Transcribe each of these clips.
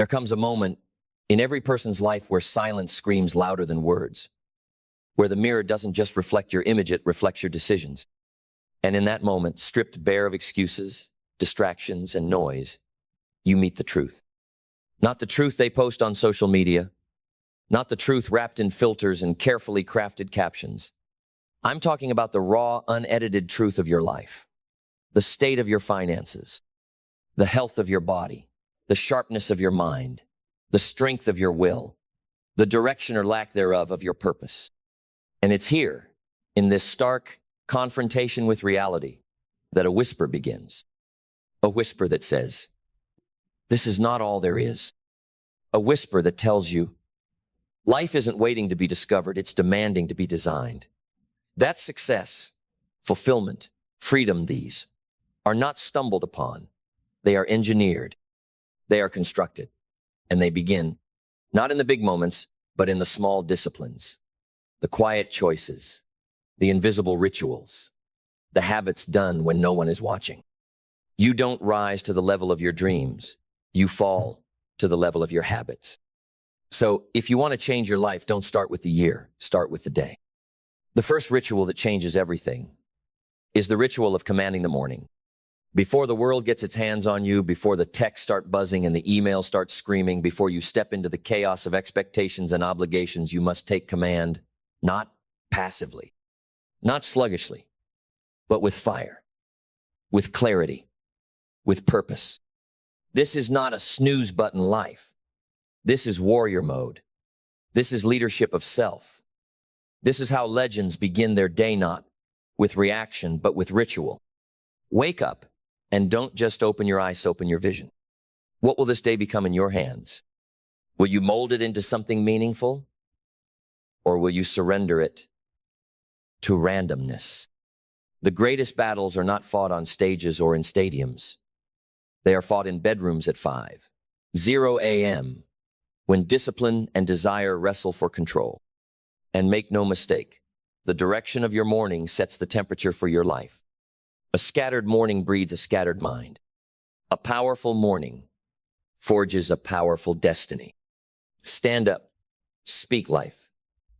There comes a moment in every person's life where silence screams louder than words, where the mirror doesn't just reflect your image, it reflects your decisions. And in that moment, stripped bare of excuses, distractions, and noise, you meet the truth. Not the truth they post on social media, not the truth wrapped in filters and carefully crafted captions. I'm talking about the raw, unedited truth of your life, the state of your finances, the health of your body, the sharpness of your mind, the strength of your will, the direction or lack thereof of your purpose. And it's here, in this stark confrontation with reality, that a whisper begins. A whisper that says, "This is not all there is." A whisper that tells you, life isn't waiting to be discovered, it's demanding to be designed. That success, fulfillment, freedom, these are not stumbled upon. They are engineered. They are constructed. And they begin, not in the big moments, but in the small disciplines, the quiet choices, the invisible rituals, the habits done when no one is watching. You don't rise to the level of your dreams. You fall to the level of your habits. So if you want to change your life, don't start with the year, start with the day. The first ritual that changes everything is the ritual of commanding the morning. Before the world gets its hands on you, before the texts start buzzing and the emails start screaming, before you step into the chaos of expectations and obligations, you must take command, not passively, not sluggishly, but with fire, with clarity, with purpose. This is not a snooze button life. This is warrior mode. This is leadership of self. This is how legends begin their day, not with reaction, but with ritual. Wake up and don't just open your eyes, open your vision. What will this day become in your hands? Will you mold it into something meaningful? Or will you surrender it to randomness? The greatest battles are not fought on stages or in stadiums. They are fought in bedrooms at 5:00 a.m. when discipline and desire wrestle for control. And make no mistake, the direction of your morning sets the temperature for your life. A scattered morning breeds a scattered mind. A powerful morning forges a powerful destiny. Stand up, speak life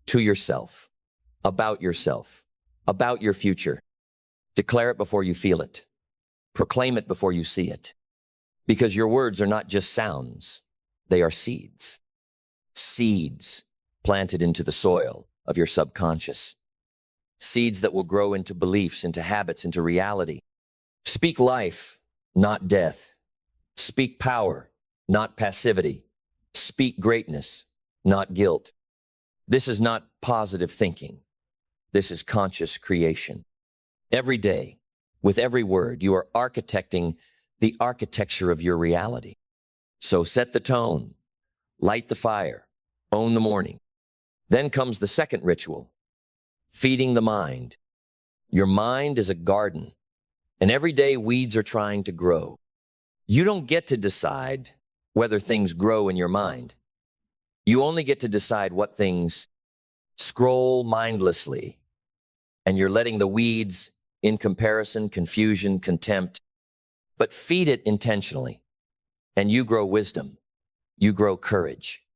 to yourself, about your future. Declare it before you feel it. Proclaim it before you see it. Because your words are not just sounds, they are seeds. Seeds planted into the soil of your subconscious. Seeds that will grow into beliefs, into habits, into reality. Speak life, not death. Speak power, not passivity. Speak greatness, not guilt. This is not positive thinking. This is conscious creation. Every day, with every word, you are architecting the architecture of your reality. So set the tone, light the fire, own the morning. Then comes the second ritual, feeding the mind. Your mind is a garden, and every day weeds are trying to grow. You don't get to decide whether things grow in your mind. You only get to decide what things scroll mindlessly, and you're letting the weeds in comparison, confusion, contempt, but feed it intentionally, and you grow wisdom, you grow courage,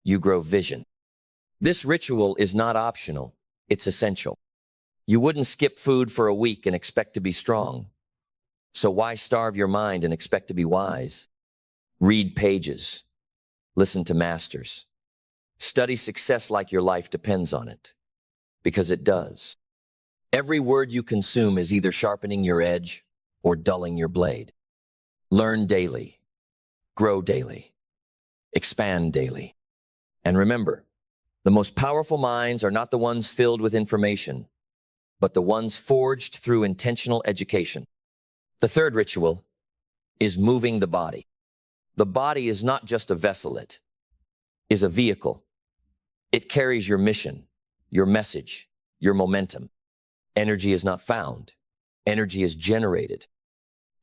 you grow vision. This ritual is not optional, it's essential. You wouldn't skip food for a week and expect to be strong. So why starve your mind and expect to be wise? Read pages, listen to masters. Study success like your life depends on it, because it does. Every word you consume is either sharpening your edge or dulling your blade. Learn daily, grow daily, expand daily. And remember, the most powerful minds are not the ones filled with information, but the ones forged through intentional education. The third ritual is moving the body. The body is not just a vessel, it is a vehicle. It carries your mission, your message, your momentum. Energy is not found. Energy is generated.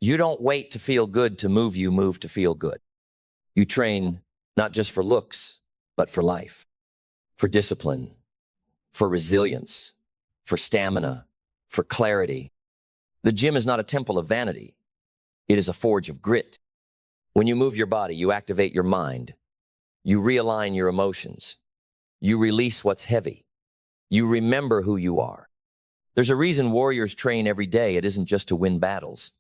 You don't wait to feel good to move, you move to feel good. You train not just for looks, but for life, for discipline, for resilience, for stamina, for clarity. The gym is not a temple of vanity. It is a forge of grit. When you move your body, you activate your mind. You realign your emotions. You release what's heavy. You remember who you are. There's a reason warriors train every day. It isn't just to win battles.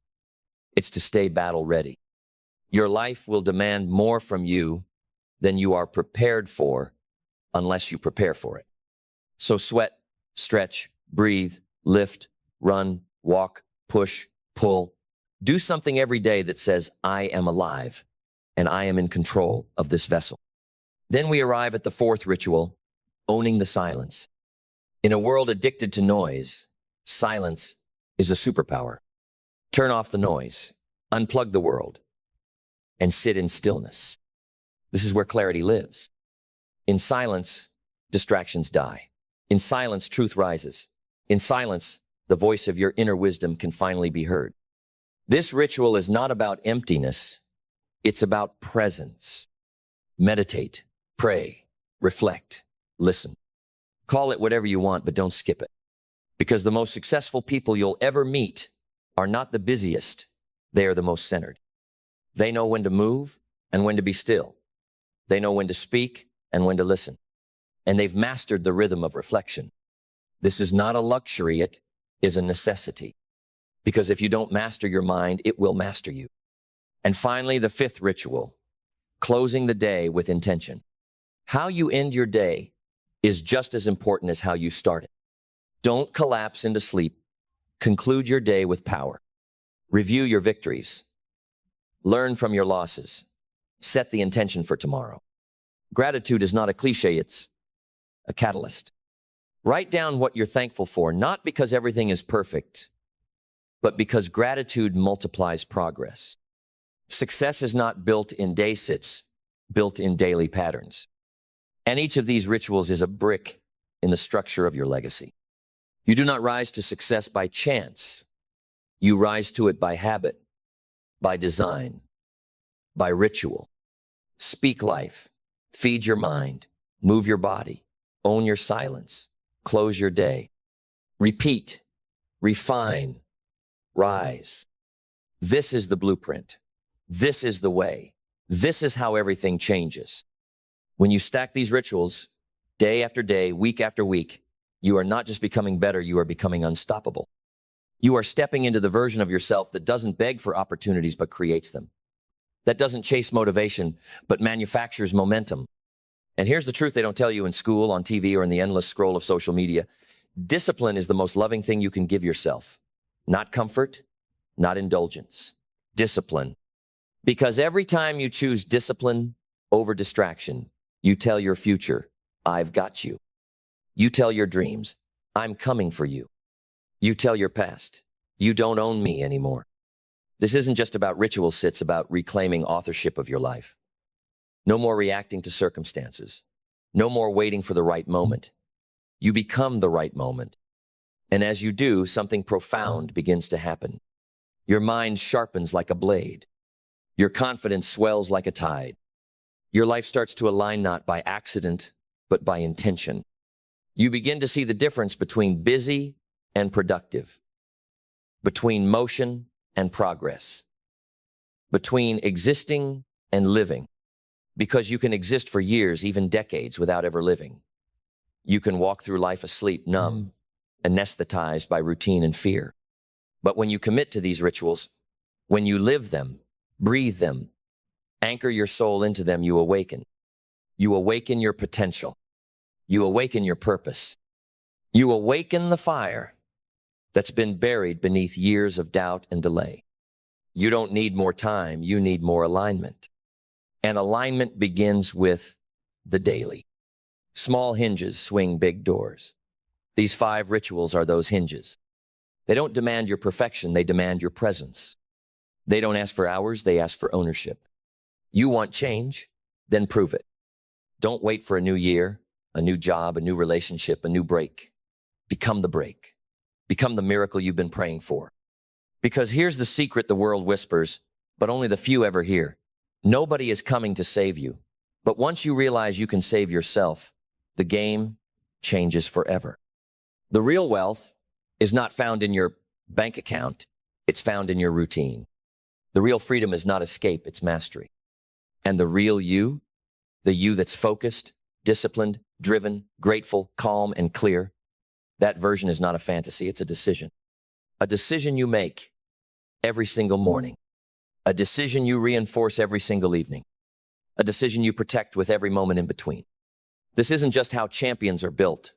It's to stay battle ready. Your life will demand more from you than you are prepared for unless you prepare for it. So sweat, stretch, breathe, lift, run, walk, push, pull. Do something every day that says, I am alive and I am in control of this vessel. Then we arrive at the fourth ritual, owning the silence. In a world addicted to noise, silence is a superpower. Turn off the noise, unplug the world, and sit in stillness. This is where clarity lives. In silence, distractions die. In silence, truth rises. In silence, the voice of your inner wisdom can finally be heard. This ritual is not about emptiness. It's about presence. Meditate, pray, reflect, listen. Call it whatever you want, but don't skip it. Because the most successful people you'll ever meet are not the busiest. They are the most centered. They know when to move and when to be still. They know when to speak and when to listen. And they've mastered the rhythm of reflection. This is not a luxury, it is a necessity. Because if you don't master your mind, it will master you. And finally, the fifth ritual, closing the day with intention. How you end your day is just as important as how you start it. Don't collapse into sleep. Conclude your day with power. Review your victories. Learn from your losses. Set the intention for tomorrow. Gratitude is not a cliche, it's a catalyst. Write down what you're thankful for, not because everything is perfect, but because gratitude multiplies progress. Success is not built in day sits, built in daily patterns. And each of these rituals is a brick in the structure of your legacy. You do not rise to success by chance. You rise to it by habit, by design, by ritual. Speak life, feed your mind, move your body, own your silence, close your day. Repeat, refine, rise. This is the blueprint. This is the way. This is how everything changes. When you stack these rituals, day after day, week after week, you are not just becoming better, you are becoming unstoppable. You are stepping into the version of yourself that doesn't beg for opportunities but creates them. That doesn't chase motivation but manufactures momentum. And here's the truth they don't tell you in school, on TV, or in the endless scroll of social media. Discipline is the most loving thing you can give yourself. Not comfort, not indulgence. Discipline. Because every time you choose discipline over distraction, you tell your future, I've got you. You tell your dreams, I'm coming for you. You tell your past, you don't own me anymore. This isn't just about rituals, it's about reclaiming authorship of your life. No more reacting to circumstances. No more waiting for the right moment. You become the right moment. And as you do, something profound begins to happen. Your mind sharpens like a blade. Your confidence swells like a tide. Your life starts to align not by accident, but by intention. You begin to see the difference between busy and productive, between motion and progress, between existing and living, because you can exist for years, even decades, without ever living. You can walk through life asleep, numb, anesthetized by routine and fear. But when you commit to these rituals, when you live them, breathe them, anchor your soul into them, you awaken. You awaken your potential. You awaken your purpose. You awaken the fire that's been buried beneath years of doubt and delay. You don't need more time, you need more alignment. And alignment begins with the daily. Small hinges swing big doors. These 5 rituals are those hinges. They don't demand your perfection, they demand your presence. They don't ask for hours, they ask for ownership. You want change? Then prove it. Don't wait for a new year, a new job, a new relationship, a new break. Become the break. Become the miracle you've been praying for. Because here's the secret the world whispers, but only the few ever hear. Nobody is coming to save you. But once you realize you can save yourself, the game changes forever. The real wealth is not found in your bank account. It's found in your routine. The real freedom is not escape, it's mastery. And the real you, the you that's focused, disciplined, driven, grateful, calm, and clear, that version is not a fantasy, it's a decision. A decision you make every single morning. A decision you reinforce every single evening. A decision you protect with every moment in between. This isn't just how champions are built.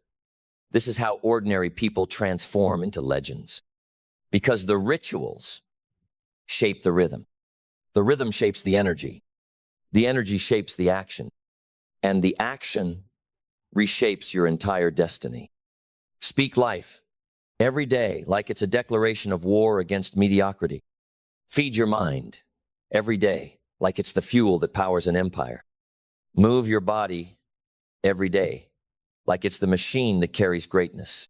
This is how ordinary people transform into legends. Because the rituals shape the rhythm. The rhythm shapes the energy. The energy shapes the action. And the action reshapes your entire destiny. Speak life every day like it's a declaration of war against mediocrity. Feed your mind every day like it's the fuel that powers an empire. Move your body every day like it's the machine that carries greatness.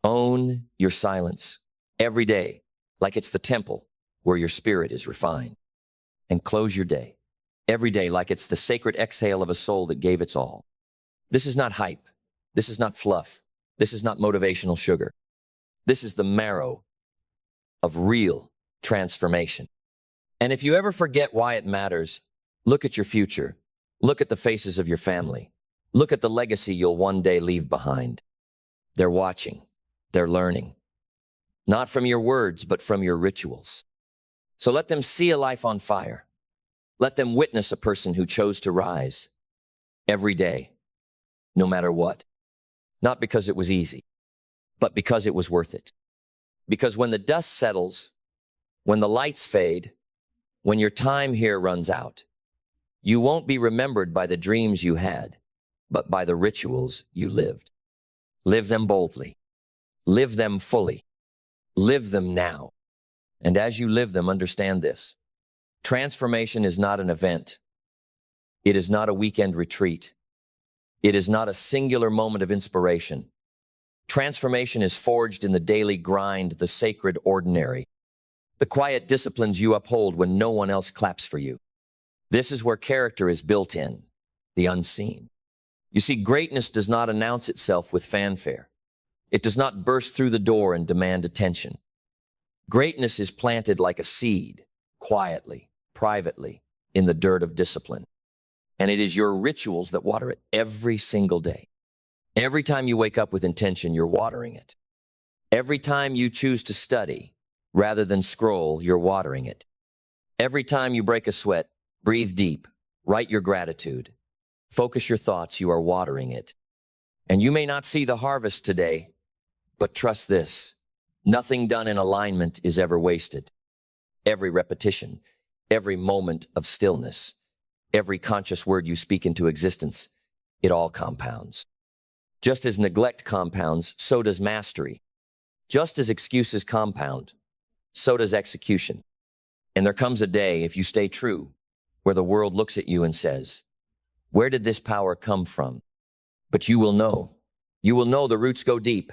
Own your silence every day like it's the temple where your spirit is refined. And close your day every day like it's the sacred exhale of a soul that gave its all. This is not hype. This is not fluff. This is not motivational sugar. This is the marrow of real transformation. And if you ever forget why it matters, look at your future. Look at the faces of your family. Look at the legacy you'll one day leave behind. They're watching. They're learning. Not from your words, but from your rituals. So let them see a life on fire. Let them witness a person who chose to rise every day, no matter what. Not because it was easy, but because it was worth it. Because when the dust settles, when the lights fade, when your time here runs out, you won't be remembered by the dreams you had, but by the rituals you lived. Live them boldly. Live them fully. Live them now. And as you live them, understand this. Transformation is not an event. It is not a weekend retreat. It is not a singular moment of inspiration. Transformation is forged in the daily grind, the sacred ordinary, the quiet disciplines you uphold when no one else claps for you. This is where character is built in, the unseen. You see, greatness does not announce itself with fanfare. It does not burst through the door and demand attention. Greatness is planted like a seed, quietly, privately, in the dirt of discipline. And it is your rituals that water it every single day. Every time you wake up with intention, you're watering it. Every time you choose to study, rather than scroll, you're watering it. Every time you break a sweat, breathe deep, write your gratitude, focus your thoughts, you are watering it. And you may not see the harvest today, but trust this, nothing done in alignment is ever wasted. Every repetition, every moment of stillness, every conscious word you speak into existence, it all compounds. Just as neglect compounds, so does mastery. Just as excuses compound, so does execution. And there comes a day, if you stay true, where the world looks at you and says, where did this power come from? But you will know the roots go deep,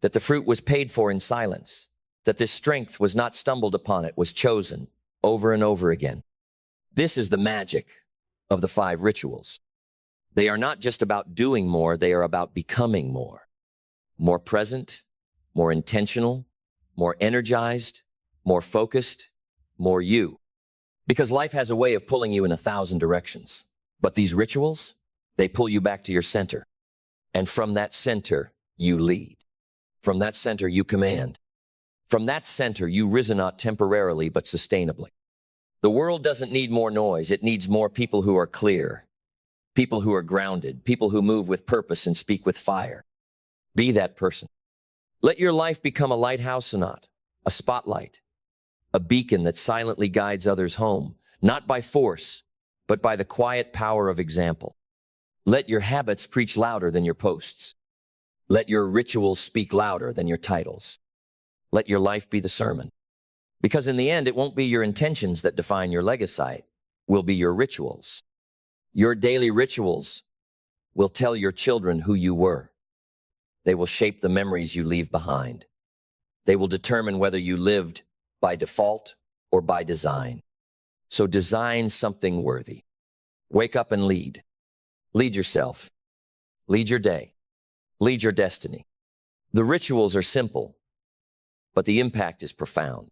that the fruit was paid for in silence, that this strength was not stumbled upon, it was chosen over and over again. This is the magic of the 5 rituals. They are not just about doing more, they are about becoming more. More present, more intentional, more energized, more focused, more you. Because life has a way of pulling you in 1,000 directions. But these rituals, they pull you back to your center. And from that center, you lead. From that center, you command. From that center, you risen not temporarily, but sustainably. The world doesn't need more noise. It needs more people who are clear, people who are grounded, people who move with purpose and speak with fire. Be that person. Let your life become a lighthouse sonata, a spotlight, a beacon that silently guides others home, not by force, but by the quiet power of example. Let your habits preach louder than your posts. Let your rituals speak louder than your titles. Let your life be the sermon. Because in the end, it won't be your intentions that define your legacy, will be your rituals. Your daily rituals will tell your children who you were. They will shape the memories you leave behind. They will determine whether you lived by default or by design. So design something worthy. Wake up and lead. Lead yourself. Lead your day. Lead your destiny. The rituals are simple, but the impact is profound.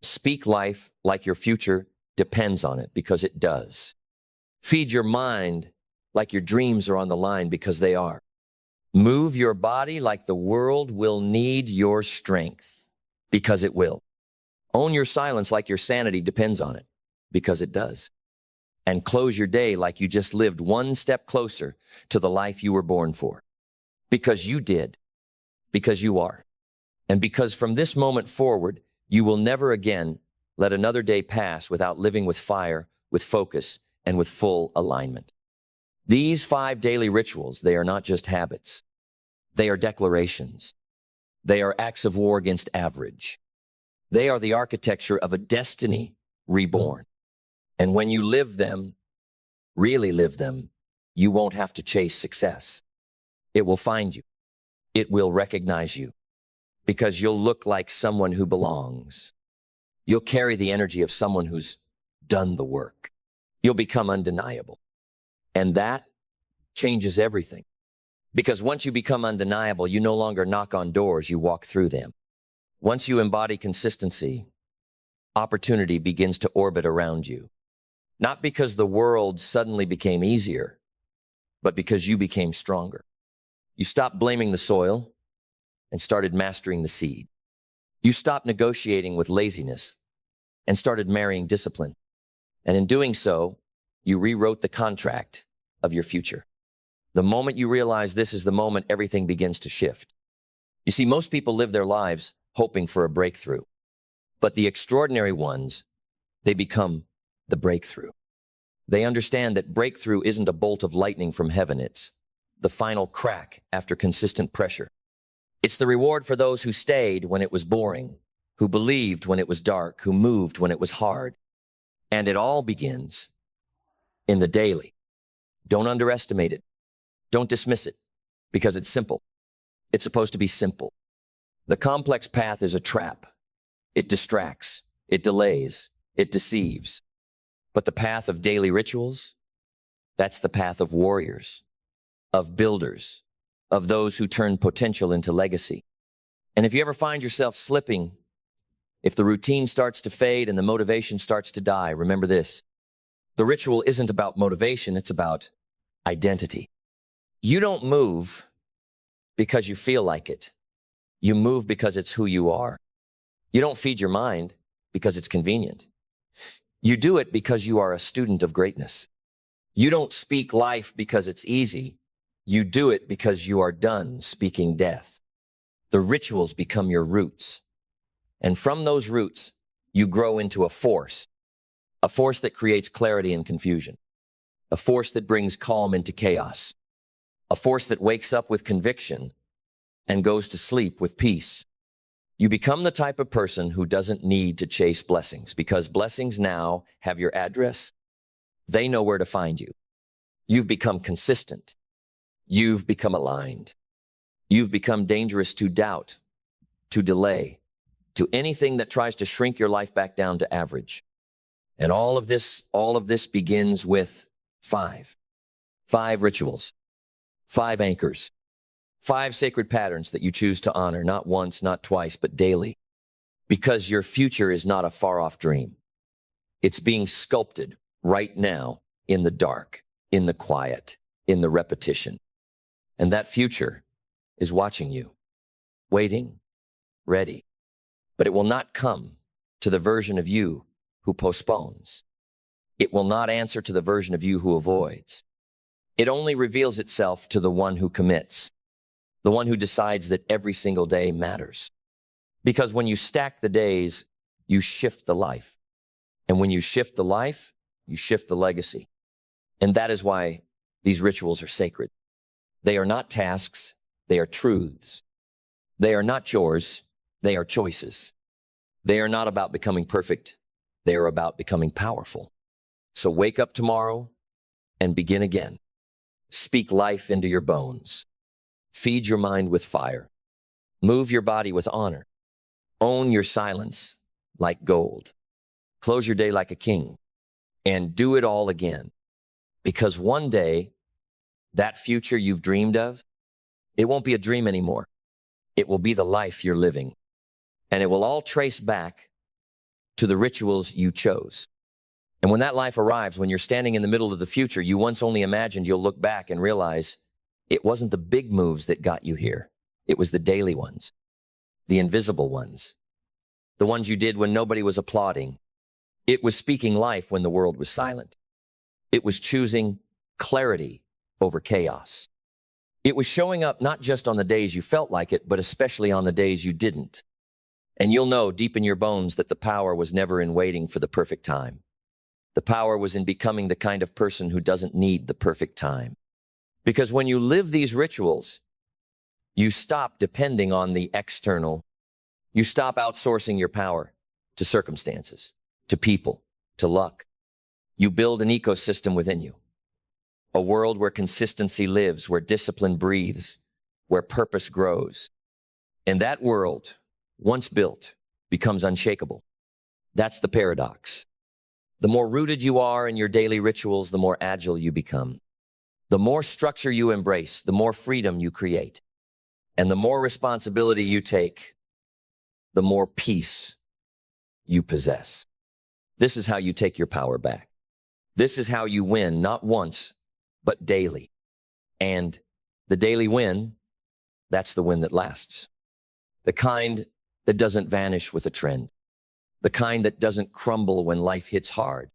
Speak life like your future depends on it, because it does. Feed your mind like your dreams are on the line, because they are. Move your body like the world will need your strength, because it will. Own your silence like your sanity depends on it, because it does. And close your day like you just lived one step closer to the life you were born for. Because you did. Because you are. And because from this moment forward, you will never again let another day pass without living with fire, with focus, and with full alignment. These 5 daily rituals, they are not just habits. They are declarations. They are acts of war against average. They are the architecture of a destiny reborn. And when you live them, really live them, you won't have to chase success. It will find you. It will recognize you, because you'll look like someone who belongs. You'll carry the energy of someone who's done the work. You'll become undeniable. And that changes everything. Because once you become undeniable, you no longer knock on doors, you walk through them. Once you embody consistency, opportunity begins to orbit around you. Not because the world suddenly became easier, but because you became stronger. You stopped blaming the soil and started mastering the seed. You stopped negotiating with laziness and started marrying discipline. And in doing so, you rewrote the contract of your future. The moment you realize this is the moment everything begins to shift. You see, most people live their lives hoping for a breakthrough. But the extraordinary ones, they become the breakthrough. They understand that breakthrough isn't a bolt of lightning from heaven. It's the final crack after consistent pressure. It's the reward for those who stayed when it was boring, who believed when it was dark, who moved when it was hard. And it all begins in the daily. Don't underestimate it. Don't dismiss it, because it's simple. It's supposed to be simple. The complex path is a trap. It distracts, it delays, it deceives. But the path of daily rituals, that's the path of warriors, of builders, of those who turn potential into legacy. And if you ever find yourself slipping, if the routine starts to fade and the motivation starts to die, remember this. The ritual isn't about motivation, it's about identity. You don't move because you feel like it. You move because it's who you are. You don't feed your mind because it's convenient. You do it because you are a student of greatness. You don't speak life because it's easy. You do it because you are done speaking death. The rituals become your roots. And from those roots, you grow into a force that creates clarity in confusion, a force that brings calm into chaos, a force that wakes up with conviction and goes to sleep with peace. You become the type of person who doesn't need to chase blessings, because blessings now have your address. They know where to find you. You've become consistent. You've become aligned. You've become dangerous to doubt, to delay, to anything that tries to shrink your life back down to average. And all of this begins with 5 rituals, 5 anchors, 5 sacred patterns that you choose to honor, not once, not twice, but daily. Because your future is not a far-off dream. It's being sculpted right now in the dark, in the quiet, in the repetition. And that future is watching you, waiting, ready. But it will not come to the version of you who postpones. It will not answer to the version of you who avoids. It only reveals itself to the one who commits, the one who decides that every single day matters. Because when you stack the days, you shift the life. And when you shift the life, you shift the legacy. And that is why these rituals are sacred. They are not tasks, they are truths. They are not chores, they are choices. They are not about becoming perfect, they are about becoming powerful. So wake up tomorrow and begin again. Speak life into your bones. Feed your mind with fire. Move your body with honor. Own your silence like gold. Close your day like a king. And do it all again. Because one day, that future you've dreamed of, it won't be a dream anymore. It will be the life you're living. And it will all trace back to the rituals you chose. And when that life arrives, when you're standing in the middle of the future you once only imagined, you'll look back and realize it wasn't the big moves that got you here. It was the daily ones, the invisible ones, the ones you did when nobody was applauding. It was speaking life when the world was silent. It was choosing clarity over chaos. It was showing up not just on the days you felt like it, but especially on the days you didn't. And you'll know deep in your bones that the power was never in waiting for the perfect time. The power was in becoming the kind of person who doesn't need the perfect time. Because when you live these rituals, you stop depending on the external. You stop outsourcing your power to circumstances, to people, to luck. You build an ecosystem within you. A world where consistency lives, where discipline breathes, where purpose grows. And that world, once built, becomes unshakable. That's the paradox. The more rooted you are in your daily rituals, the more agile you become. The more structure you embrace, the more freedom you create. And the more responsibility you take, the more peace you possess. This is how you take your power back. This is how you win, not once, but daily. And the daily win, that's the win that lasts. The kind that doesn't vanish with a trend. The kind that doesn't crumble when life hits hard.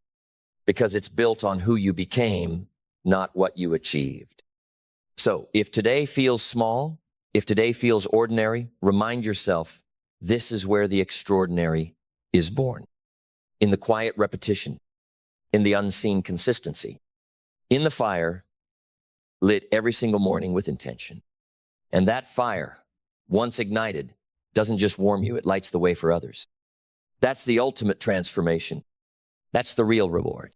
Because it's built on who you became, not what you achieved. So, if today feels small, if today feels ordinary, remind yourself, this is where the extraordinary is born. In the quiet repetition, in the unseen consistency, in the fire lit every single morning with intention. And that fire, once ignited, doesn't just warm you, it lights the way for others. That's the ultimate transformation. That's the real reward.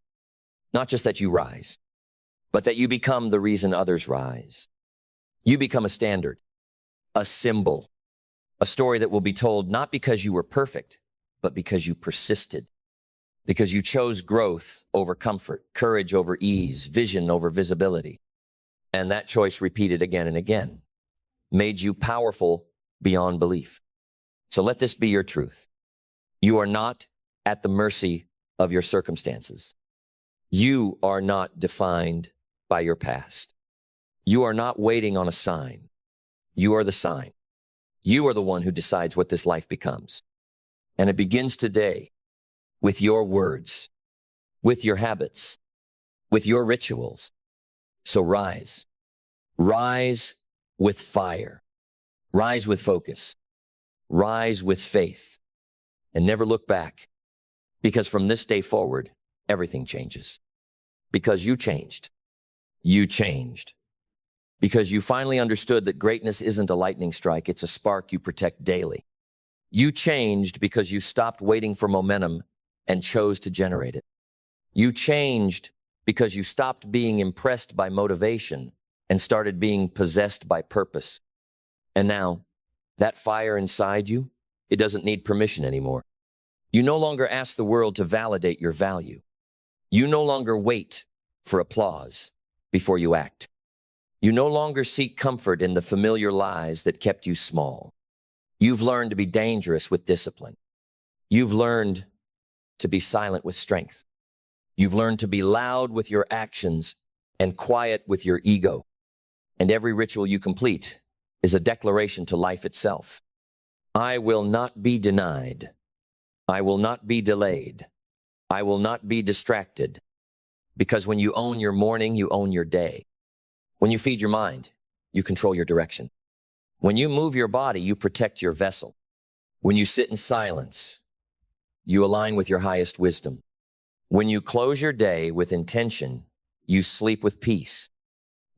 Not just that you rise, but that you become the reason others rise. You become a standard, a symbol, a story that will be told not because you were perfect, but because you persisted. Because you chose growth over comfort, courage over ease, vision over visibility. And that choice, repeated again and again, made you powerful beyond belief. So let this be your truth. You are not at the mercy of your circumstances. You are not defined by your past. You are not waiting on a sign. You are the sign. You are the one who decides what this life becomes. And it begins today with your words, with your habits, with your rituals. So rise. Rise with fire. Rise with focus. Rise with faith. And never look back. Because from this day forward, everything changes. Because you changed. You changed. Because you finally understood that greatness isn't a lightning strike, it's a spark you protect daily. You changed because you stopped waiting for momentum and chose to generate it. You changed because you stopped being impressed by motivation and started being possessed by purpose. And now, that fire inside you, it doesn't need permission anymore. You no longer ask the world to validate your value. You no longer wait for applause before you act. You no longer seek comfort in the familiar lies that kept you small. You've learned to be dangerous with discipline. You've learned to be silent with strength. You've learned to be loud with your actions and quiet with your ego. And every ritual you complete is a declaration to life itself. I will not be denied. I will not be delayed. I will not be distracted. Because when you own your morning, you own your day. When you feed your mind, you control your direction. When you move your body, you protect your vessel. When you sit in silence, you align with your highest wisdom. When you close your day with intention, you sleep with peace.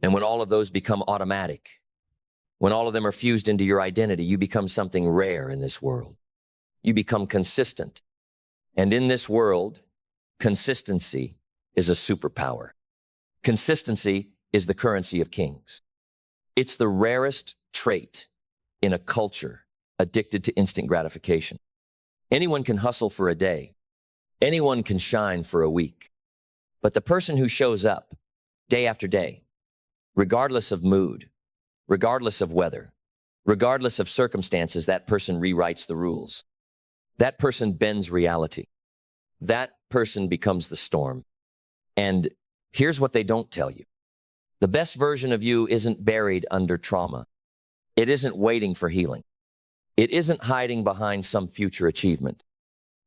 And when all of those become automatic, when all of them are fused into your identity, you become something rare in this world. You become consistent. And in this world, consistency is a superpower. Consistency is the currency of kings. It's the rarest trait in a culture addicted to instant gratification. Anyone can hustle for a day. Anyone can shine for a week. But the person who shows up day after day, regardless of mood, regardless of weather, regardless of circumstances, that person rewrites the rules. That person bends reality. That person becomes the storm. And here's what they don't tell you. The best version of you isn't buried under trauma. It isn't waiting for healing. It isn't hiding behind some future achievement.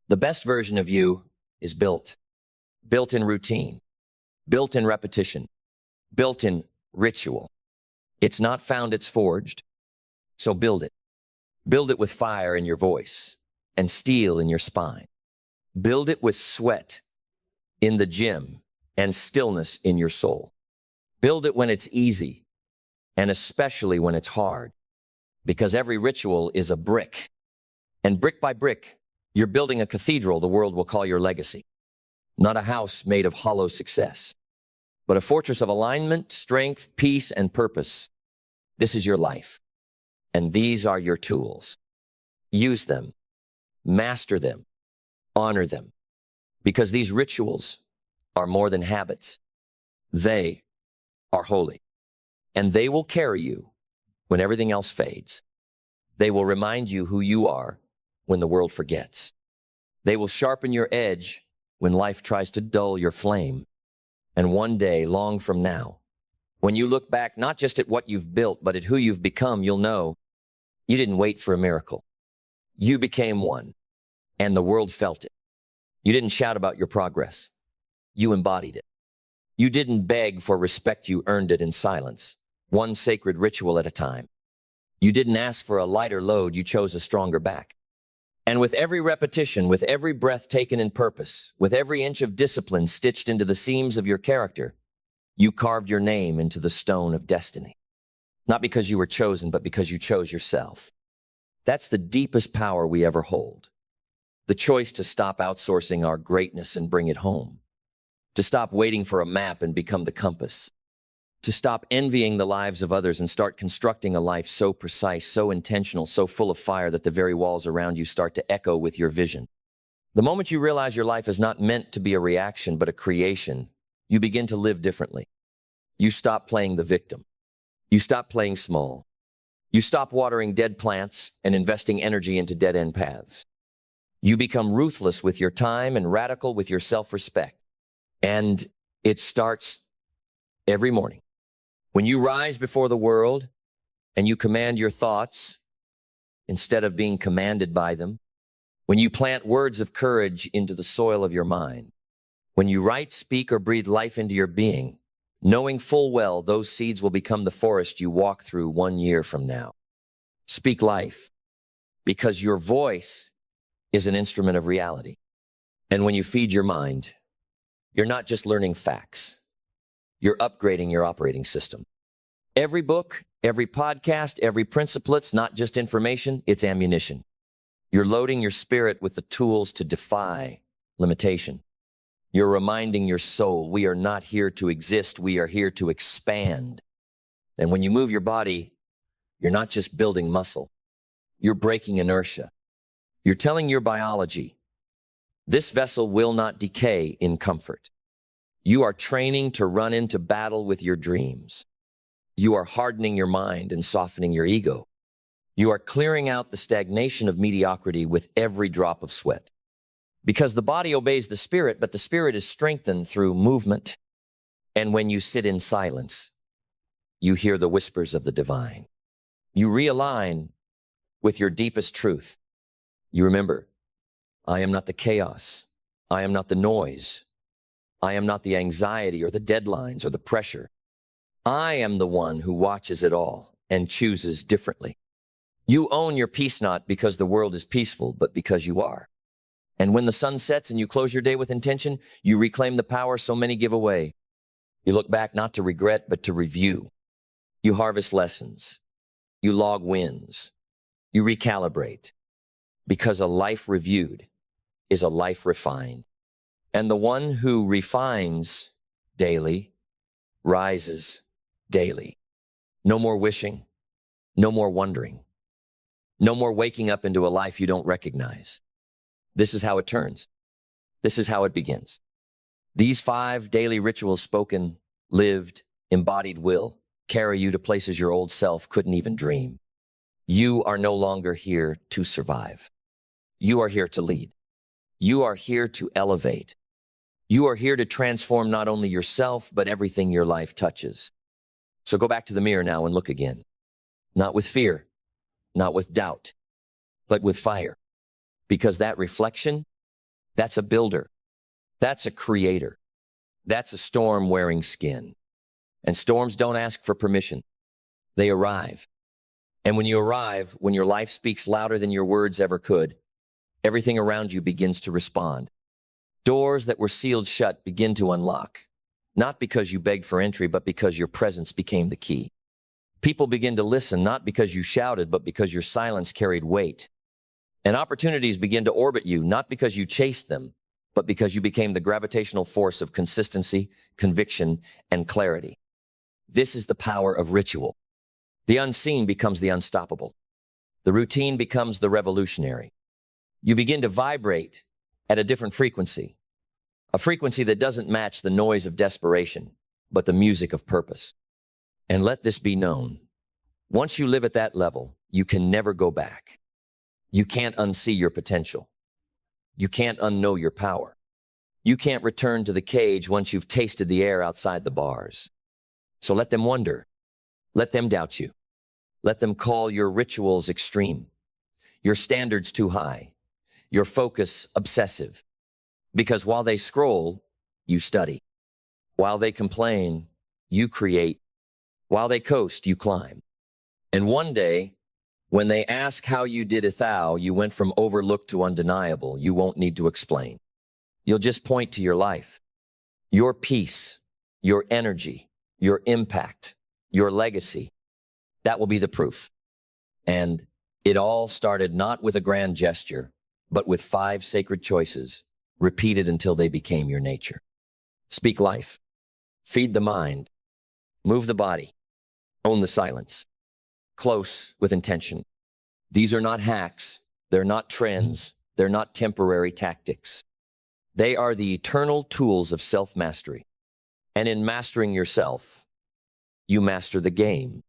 The best version of you is built in routine, built in repetition, built in ritual. It's not found, it's forged. So build it. Build it with fire in your voice and steel in your spine. Build it with sweat in the gym and stillness in your soul. Build it when it's easy and especially when it's hard, because every ritual is a brick. And brick by brick, you're building a cathedral the world will call your legacy. Not a house made of hollow success, but a fortress of alignment, strength, peace, and purpose. This is your life, and these are your tools. Use them, master them, honor them, because these rituals are more than habits. They are holy, and they will carry you when everything else fades. They will remind you who you are when the world forgets. They will sharpen your edge when life tries to dull your flame. And one day, long from now, when you look back not just at what you've built, but at who you've become, you'll know you didn't wait for a miracle. You became one, and the world felt it. You didn't shout about your progress. You embodied it. You didn't beg for respect, you earned it in silence, one sacred ritual at a time. You didn't ask for a lighter load, you chose a stronger back. And with every repetition, with every breath taken in purpose, with every inch of discipline stitched into the seams of your character, you carved your name into the stone of destiny. Not because you were chosen, but because you chose yourself. That's the deepest power we ever hold. The choice to stop outsourcing our greatness and bring it home. To stop waiting for a map and become the compass. To stop envying the lives of others and start constructing a life so precise, so intentional, so full of fire that the very walls around you start to echo with your vision. The moment you realize your life is not meant to be a reaction, but a creation, you begin to live differently. You stop playing the victim. You stop playing small. You stop watering dead plants and investing energy into dead-end paths. You become ruthless with your time and radical with your self-respect. And it starts every morning. When you rise before the world and you command your thoughts instead of being commanded by them, when you plant words of courage into the soil of your mind, when you write, speak, or breathe life into your being, knowing full well those seeds will become the forest you walk through 1 year from now. Speak life, because your voice is an instrument of reality. And when you feed your mind, you're not just learning facts. You're upgrading your operating system. Every book, every podcast, every principle, it's not just information, it's ammunition. You're loading your spirit with the tools to defy limitation. You're reminding your soul, we are not here to exist, we are here to expand. And when you move your body, you're not just building muscle, you're breaking inertia. You're telling your biology, this vessel will not decay in comfort. You are training to run into battle with your dreams. You are hardening your mind and softening your ego. You are clearing out the stagnation of mediocrity with every drop of sweat. Because the body obeys the spirit, but the spirit is strengthened through movement. And when you sit in silence, you hear the whispers of the divine. You realign with your deepest truth. You remember, I am not the chaos. I am not the noise. I am not the anxiety or the deadlines or the pressure. I am the one who watches it all and chooses differently. You own your peace not because the world is peaceful, but because you are. And when the sun sets and you close your day with intention, you reclaim the power so many give away. You look back not to regret, but to review. You harvest lessons. You log wins. You recalibrate. Because a life reviewed is a life refined. And the one who refines daily rises daily. No more wishing, no more wondering, no more waking up into a life you don't recognize. This is how it turns. This is how it begins. These 5 daily rituals spoken, lived, embodied will carry you to places your old self couldn't even dream. You are no longer here to survive. You are here to lead. You are here to elevate. You are here to transform not only yourself, but everything your life touches. So go back to the mirror now and look again. Not with fear, not with doubt, but with fire. Because that reflection, that's a builder. That's a creator. That's a storm wearing skin. And storms don't ask for permission. They arrive. And when you arrive, when your life speaks louder than your words ever could, everything around you begins to respond. Doors that were sealed shut begin to unlock, not because you begged for entry, but because your presence became the key. People begin to listen, not because you shouted, but because your silence carried weight. And opportunities begin to orbit you, not because you chased them, but because you became the gravitational force of consistency, conviction, and clarity. This is the power of ritual. The unseen becomes the unstoppable. The routine becomes the revolutionary. You begin to vibrate at a different frequency, a frequency that doesn't match the noise of desperation, but the music of purpose. And let this be known. Once you live at that level, you can never go back. You can't unsee your potential. You can't unknow your power. You can't return to the cage once you've tasted the air outside the bars. So let them wonder. Let them doubt you. Let them call your rituals extreme, your standards too high, your focus obsessive. Because while they scroll, you study. While they complain, you create. While they coast, you climb. And one day, when they ask how you did it, how you went from overlooked to undeniable, you won't need to explain. You'll just point to your life, your peace, your energy, your impact, your legacy. That will be the proof. And it all started not with a grand gesture, but with 5 sacred choices, repeated until they became your nature. Speak life. Feed the mind. Move the body. Own the silence. Close with intention. These are not hacks. They're not trends. They're not temporary tactics. They are the eternal tools of self-mastery. And in mastering yourself, you master the game.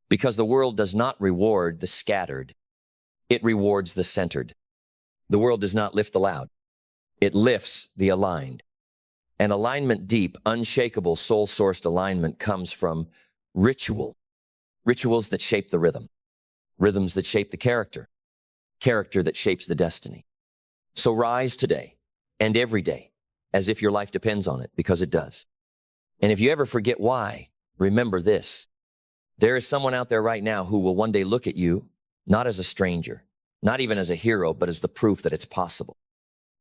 Because the world does not reward the scattered. It rewards the centered. The world does not lift the loud. It lifts the aligned. And alignment, deep, unshakable, soul-sourced alignment comes from ritual. Rituals that shape the rhythm. Rhythms that shape the character. Character that shapes the destiny. So rise today and every day as if your life depends on it, because it does. And if you ever forget why, remember this. There is someone out there right now who will one day look at you, not as a stranger, not even as a hero, but as the proof that it's possible.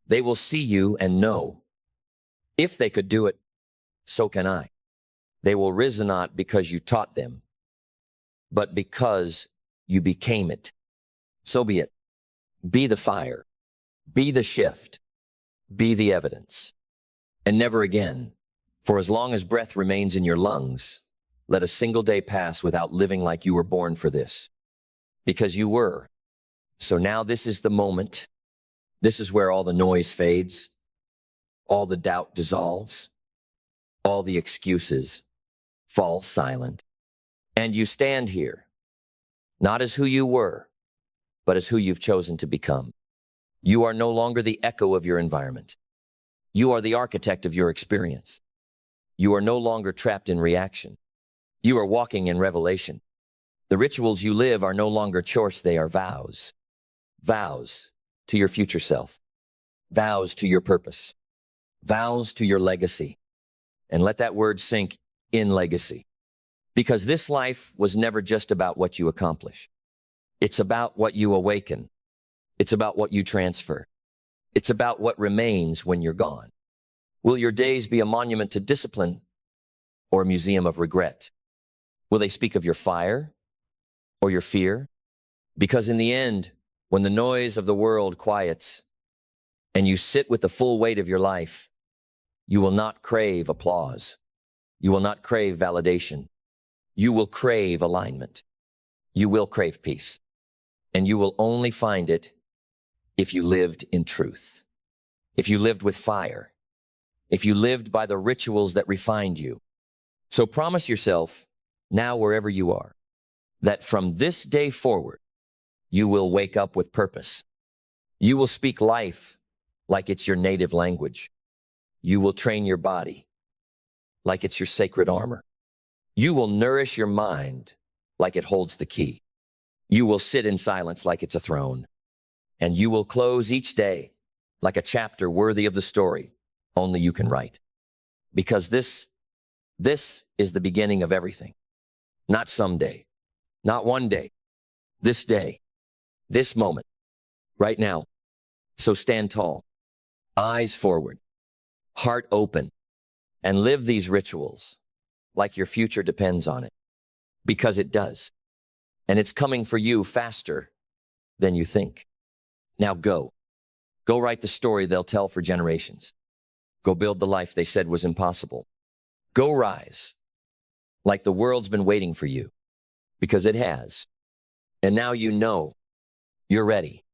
They will see you and know, if they could do it, so can I. They will rise not because you taught them, but because you became it. So be it. Be the fire. Be the shift. Be the evidence. And never again, for as long as breath remains in your lungs, let a single day pass without living like you were born for this. Because you were. So now this is the moment. This is where all the noise fades. All the doubt dissolves. All the excuses fall silent. And you stand here, not as who you were, but as who you've chosen to become. You are no longer the echo of your environment. You are the architect of your experience. You are no longer trapped in reaction. You are walking in revelation. The rituals you live are no longer chores, they are vows. Vows to your future self. Vows to your purpose. Vows to your legacy. And let that word sink in, legacy. Because this life was never just about what you accomplish. It's about what you awaken. It's about what you transfer. It's about what remains when you're gone. Will your days be a monument to discipline or a museum of regret? Will they speak of your fire or your fear? Because in the end, when the noise of the world quiets and you sit with the full weight of your life, you will not crave applause. You will not crave validation. You will crave alignment. You will crave peace. And you will only find it if you lived in truth. If you lived with fire. If you lived by the rituals that refined you. So promise yourself, now wherever you are, that from this day forward, you will wake up with purpose. You will speak life like it's your native language. You will train your body like it's your sacred armor. You will nourish your mind like it holds the key. You will sit in silence like it's a throne. And you will close each day like a chapter worthy of the story only you can write. Because this is the beginning of everything. Not someday, not one day, this day, this moment, right now. So stand tall, eyes forward, heart open, and live these rituals like your future depends on it. Because it does. And it's coming for you faster than you think. Now go. Go write the story they'll tell for generations. Go build the life they said was impossible. Go rise like the world's been waiting for you. Because it has. And now you know you're ready.